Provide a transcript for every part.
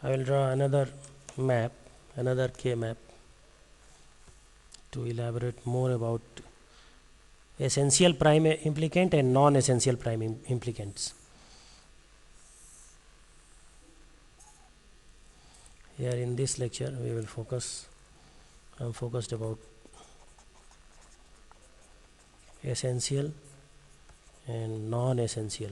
I will draw another map, another K map, to elaborate more about essential prime implicant and non-essential prime implicants. Here in this lecture we will focus, I am focused about essential and non-essential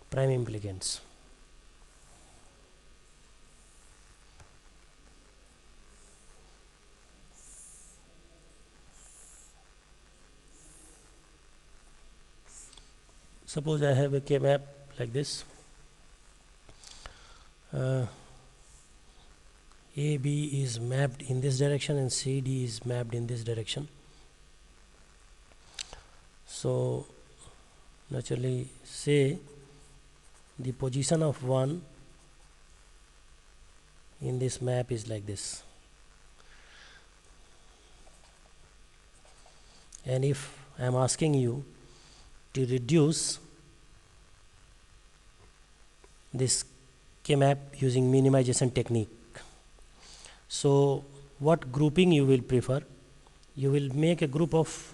prime implicants. Suppose I have a K map like this. AB is mapped in this direction and CD is mapped in this direction. So naturally say the position of 1 in this map is like this, and if I am asking you to reduce this K map using minimization technique, so what grouping you will prefer? You will make a group of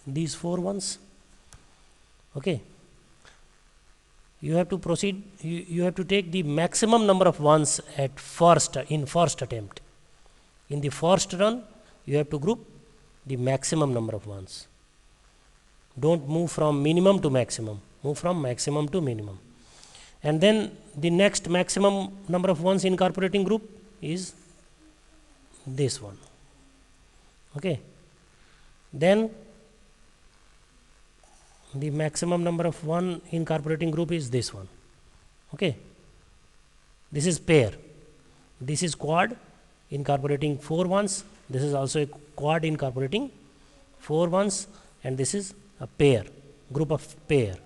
these 4 ones. Okay, you have to proceed, you have to take the maximum number of ones at first, in first attempt. In the first run you have to group the maximum number of ones. Don't move from minimum to maximum, move from maximum to minimum. And then the next maximum number of ones incorporating group is this one. Okay, then the maximum number of one incorporating group is this one. Okay, this is pair, this is quad incorporating 4 ones, this is also a quad incorporating 4 ones, and this is a pair, group of pair,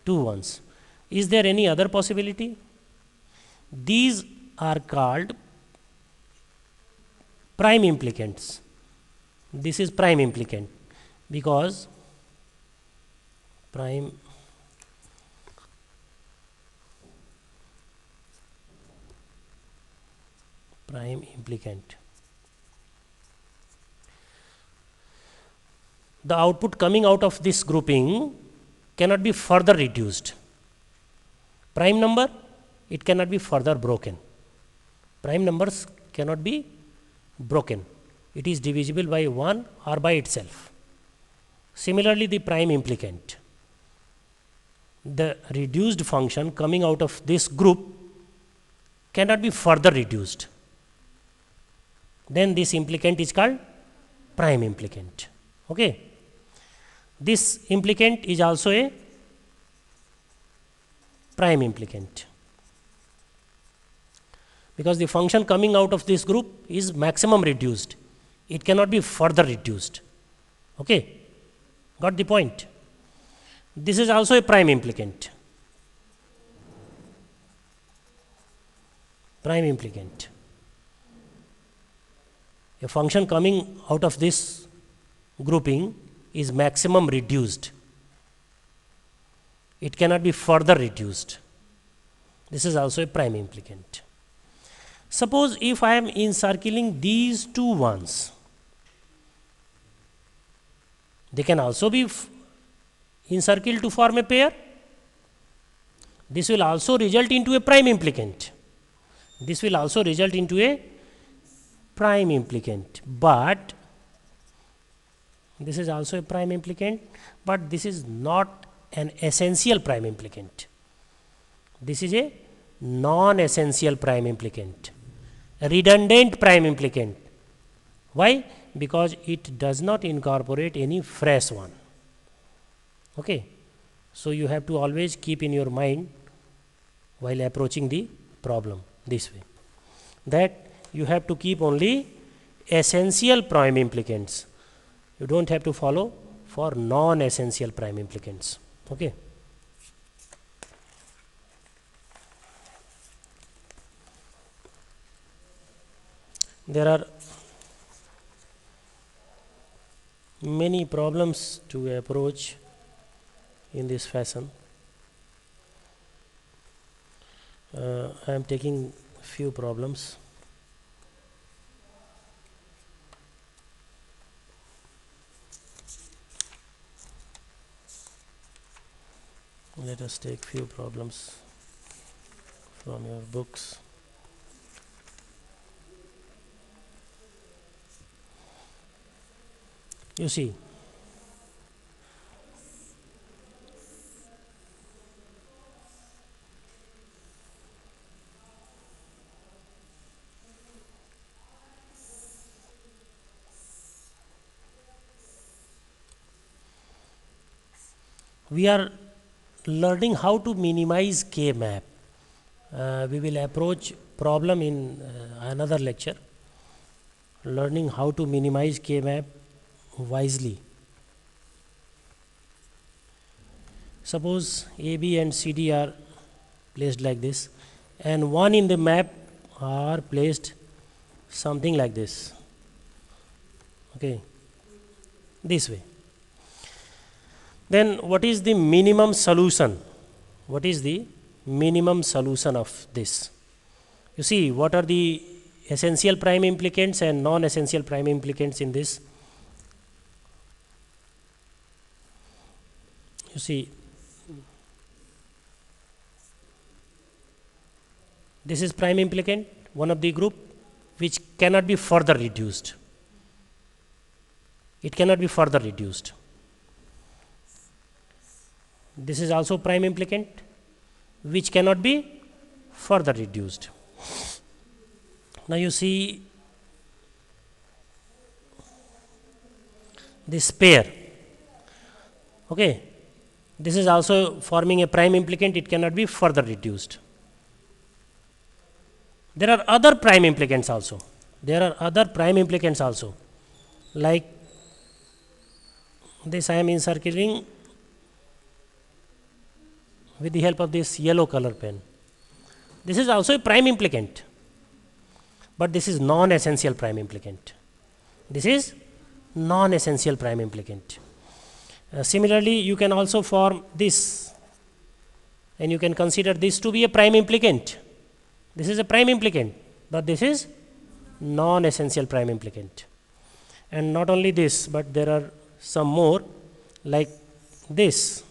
2 ones. Is there any other possibility? These are called prime implicants. This is prime implicant because prime implicant. The output coming out of this grouping cannot be further reduced. Prime number, it cannot be further broken. Prime numbers cannot be broken. It is divisible by 1 or by itself. Similarly, the prime implicant, the reduced function coming out of this group cannot be further reduced. Then this implicant is called prime implicant. Okay, this implicant is also a prime implicant because the function coming out of this group is maximum reduced, it cannot be further reduced. Okay, got the point? This is also a prime implicant. Prime implicant, a function coming out of this grouping is maximum reduced, it cannot be further reduced. This is also a prime implicant. Suppose if I am encircling these 2 ones, they can also be encircled to form a pair. This will also result into a prime implicant. This will also result into a prime implicant, but this is also a prime implicant, but this is not an essential prime implicant. This is a non-essential prime implicant, a redundant prime implicant. Why? Because it does not incorporate any fresh one. Okay, so you have to always keep in your mind while approaching the problem this way, that you have to keep only essential prime implicants. You don't have to follow for non-essential prime implicants. Okay. There are many problems to approach in this fashion. I am taking few problems. Let us take few problems from your books. You see, we are learning how to minimize K-map. We will approach problem in another lecture, learning how to minimize K-map wisely. Suppose AB and CD are placed like this, and one in the map are placed something like this. Okay, this way. Then what is the minimum solution? What is the minimum solution of this? You see, what are the essential prime implicants and non-essential prime implicants in this? You see, this is prime implicant, one of the group which cannot be further reduced. It cannot be further reduced. This is also prime implicant which cannot be further reduced. Now you see this pair. Okay, this is also forming a prime implicant, it cannot be further reduced. There are other prime implicants also. There are other prime implicants also. Like this, I am encircling with the help of this yellow color pen. This is also a prime implicant, but this is non-essential prime implicant. This is non-essential prime implicant. Similarly, you can also form this, and you can consider this to be a prime implicant. This is a prime implicant, but this is non-essential prime implicant. And not only this, but there are some more like this.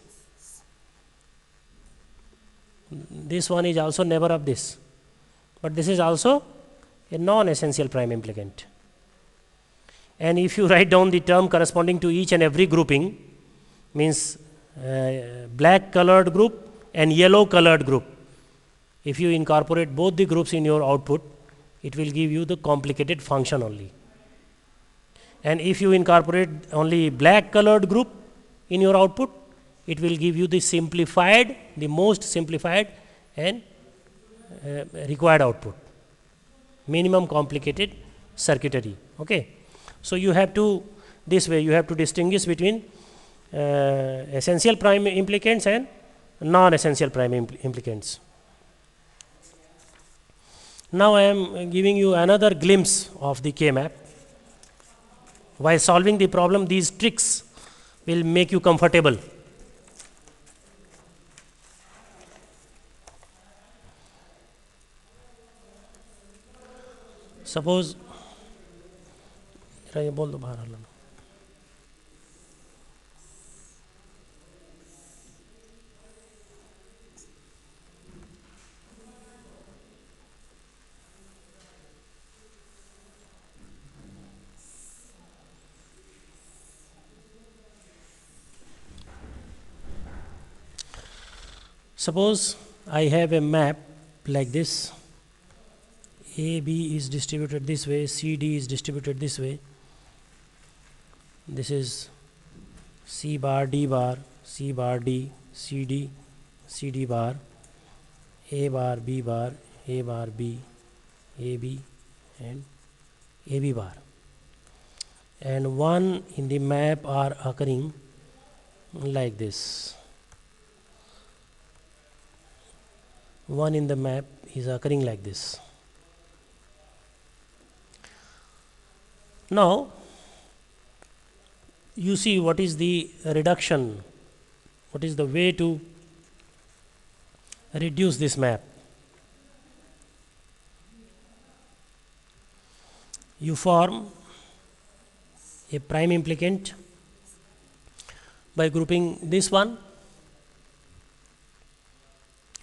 This one is also neighbor of this, but this is also a non-essential prime implicant. And if you write down the term corresponding to each and every grouping, means black colored group and yellow colored group, if you incorporate both the groups in your output, it will give you the complicated function only. And if you incorporate only black colored group in your output, it will give you the simplified, the most simplified and required output, minimum complicated circuitry. Okay, so you have to, this way you have to distinguish between essential prime implicants and non-essential prime implicants. Now I am giving you another glimpse of the K-map. While solving the problem, these tricks will make you comfortable. Suppose ये बोल दो बाहर हल्ला. Suppose I have a map like this. A, B is distributed this way, C, D is distributed this way. This is C bar, D bar, C bar, D, C, D, C, D bar, A bar, B bar, A bar, B, A, B and A, B bar. And one in the map are occurring like this. One in the map is occurring like this. Now, you see what is the reduction, what is the way to reduce this map. You form a prime implicant by grouping this one,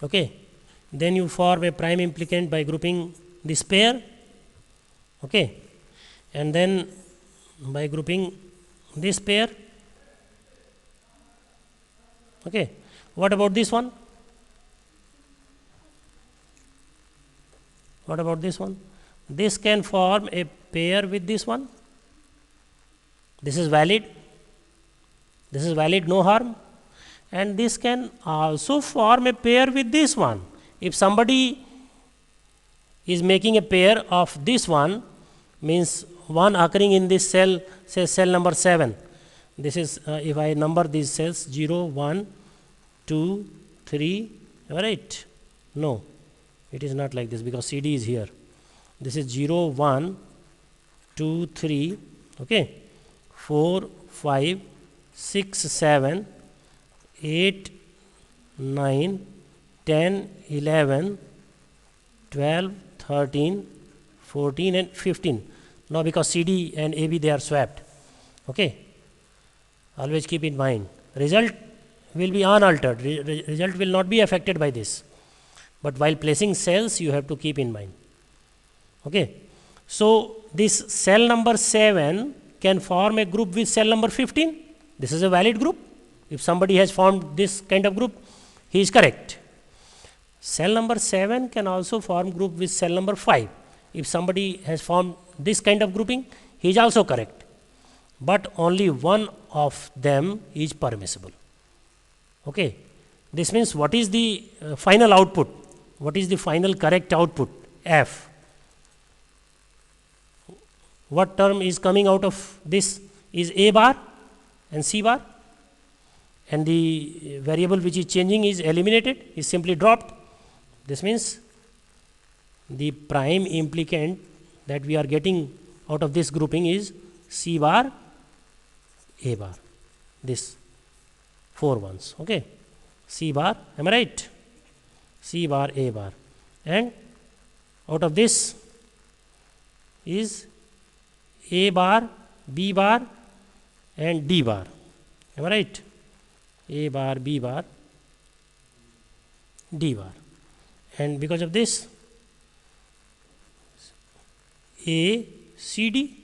okay. Then you form a prime implicant by grouping this pair, okay, and then by grouping this pair, okay. What about this one? What about this one? This can form a pair with this one. This is valid. This is valid, no harm. And this can also form a pair with this one. If somebody is making a pair of this one, means one occurring in this cell, say cell number 7. This is, if I number these cells 0, 1, 2, 3, right? No, it is not like this because CD is here. This is 0, 1, 2, 3, okay, 4, 5, 6, 7, 8, 9, 10, 11, 12, 13, 14 and 15. Now because CD and AB they are swapped, okay. Always keep in mind, result will be unaltered, result will not be affected by this. But while placing cells you have to keep in mind, okay. So this cell number 7 can form a group with cell number 15. This is a valid group. If somebody has formed this kind of group, he is correct. Cell number 7 can also form group with cell number 5. If somebody has formed this kind of grouping, he is also correct. But only one of them is permissible. Okay. This means what is the final output? What is the final correct output? F. What term is coming out of this is A bar and C bar, and the variable which is changing is eliminated, is simply dropped. This means the prime implicant that we are getting out of this grouping is C bar, A bar, this 4 ones, okay. C bar, am I right? C bar, A bar, and out of this is A bar, B bar and D bar, am I right? A bar, B bar, D bar, and because of this A, C, D,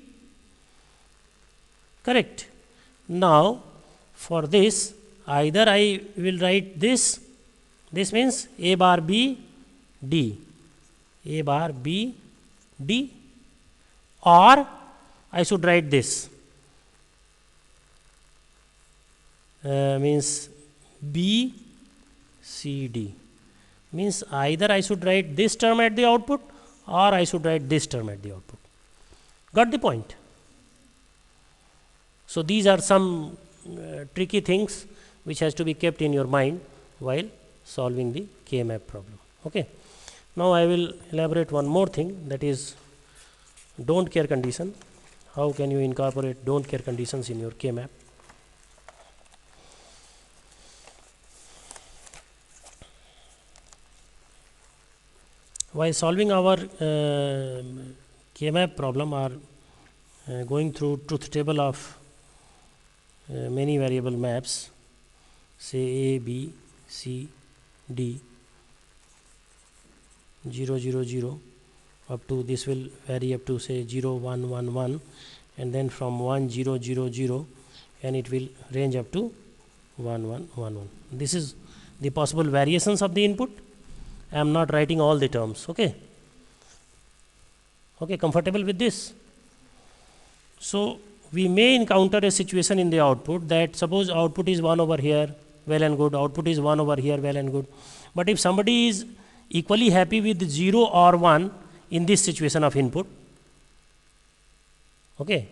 correct. Now for this either I will write this means A bar B D, A bar B D, or I should write this means B C D, means either I should write this term at the output or I should write this term at the output. Got the point? So these are some tricky things which has to be kept in your mind while solving the K-map problem. Okay. Now I will elaborate one more thing, that is don't care condition. How can you incorporate don't care conditions in your K-map? While solving our K-map problem or going through truth table of many variable maps, say A, B, C, D, 0, 0, 0, up to this will vary up to say 0, 1, 1, 1, and then from 1, 0, 0, 0, and it will range up to 1, 1, 1, 1. This is the possible variations of the input. I am not writing all the terms, okay. Okay, comfortable with this? So we may encounter a situation in the output that suppose output is 1 over here, well and good, output is 1 over here, well and good. But if somebody is equally happy with 0 or 1 in this situation of input, okay,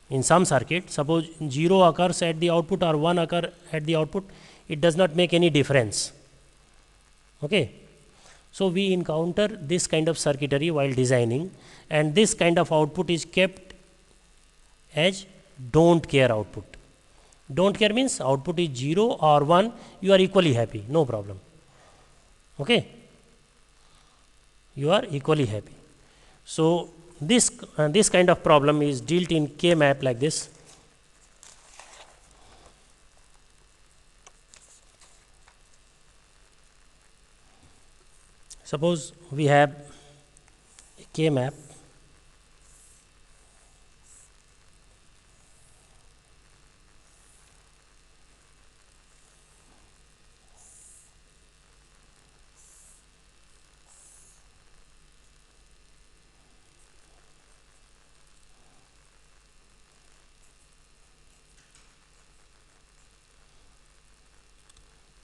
in some circuit, suppose 0 occurs at the output or 1 occur at the output, it does not make any difference, okay. So we encounter this kind of circuitry while designing, and this kind of output is kept as don't care output. Don't care means output is 0 or 1, you are equally happy, no problem. Okay, you are equally happy. So this kind of problem is dealt in K map like this. Suppose we have a K map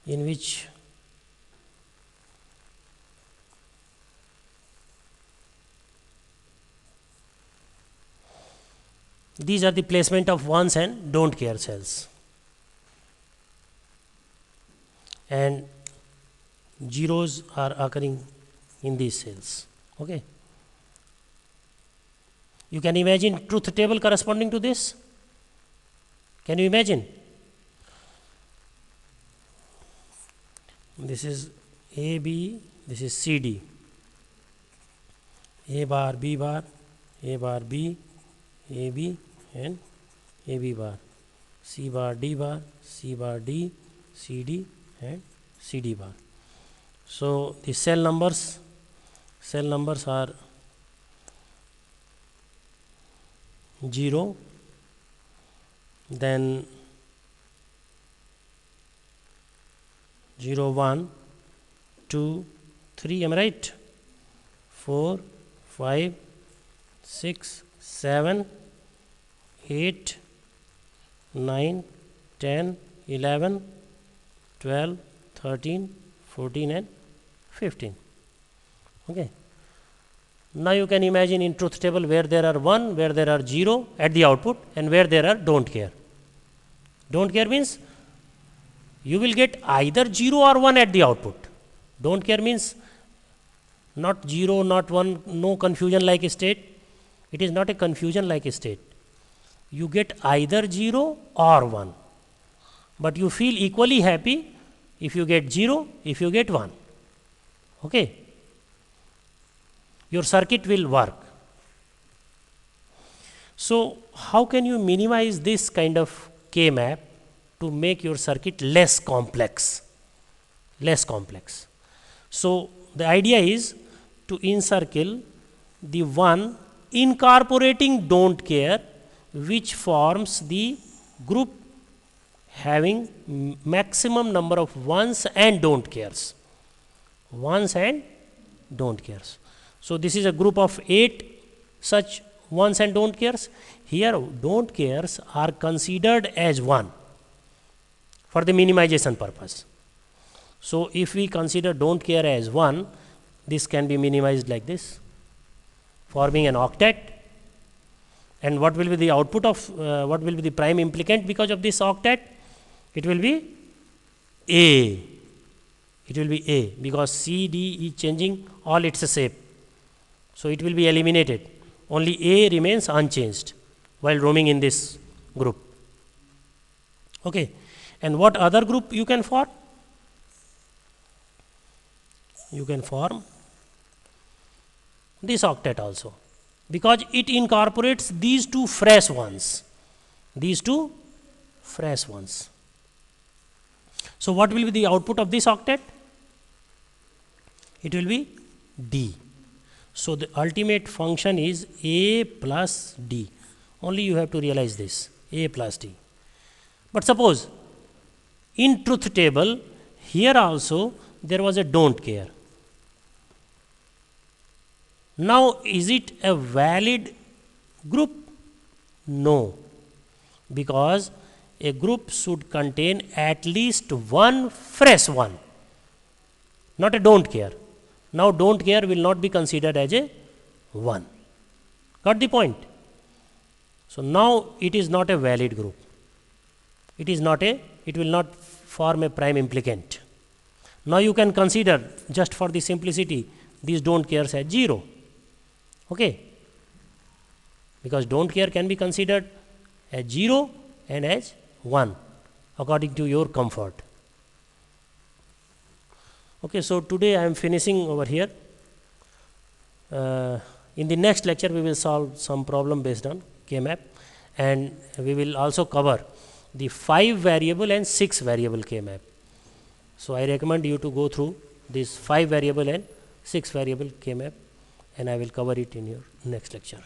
in which these are the placement of ones and don't care cells, and zeros are occurring in these cells. Okay, you can imagine truth table corresponding to this. Can you imagine? This is A B, this is C D, A bar B bar, A bar B, A B and A B bar, C bar D bar, C bar D, C D and C D bar. So the cell numbers are 0, then 0 1 2 3, am I right? 4 5 6 7 8 9 10 11 12 13 14 and 15. Okay, now you can imagine in truth table where there are 1, where there are 0 at the output, and where there are don't care. Don't care means you will get either 0 or 1 at the output. Don't care means not 0, not 1, no confusion like state. It is not a confusion like state. You get either 0 or 1, but you feel equally happy if you get 0, if you get 1. Okay, your circuit will work. So how can you minimize this kind of K map to make your circuit less complex? So the idea is to encircle the one incorporating don't care, which forms the group having maximum number of ones and don't cares. So this is a group of 8 such ones and don't cares. Here don't cares are considered as 1 for the minimization purpose. So if we consider don't care as 1, this can be minimized like this, forming an octet. And what will be the output of what will be the prime implicant because of this octet? It will be A. Because C, D is changing all its shape. So it will be eliminated. Only A remains unchanged while roaming in this group. Okay. And what other group you can form? You can form this octet also, because it incorporates these two fresh ones. So what will be the output of this octet? It will be D. So the ultimate function is A plus D. Only you have to realize this, A plus D. But suppose in truth table here also there was a don't care. Now is it a valid group? No, because a group should contain at least one fresh one, not a don't care. Now don't care will not be considered as a 1. Got the point? So now it is not a valid group. It will not form a prime implicant. Now you can consider, just for the simplicity, these don't cares as 0. Okay, because don't care can be considered as 0 and as 1 according to your comfort. Okay, so today I am finishing over here. In the next lecture we will solve some problem based on K-map, and we will also cover the 5 variable and 6 variable K-map. So I recommend you to go through this 5 variable and 6 variable K-map, and I will cover it in your next lecture.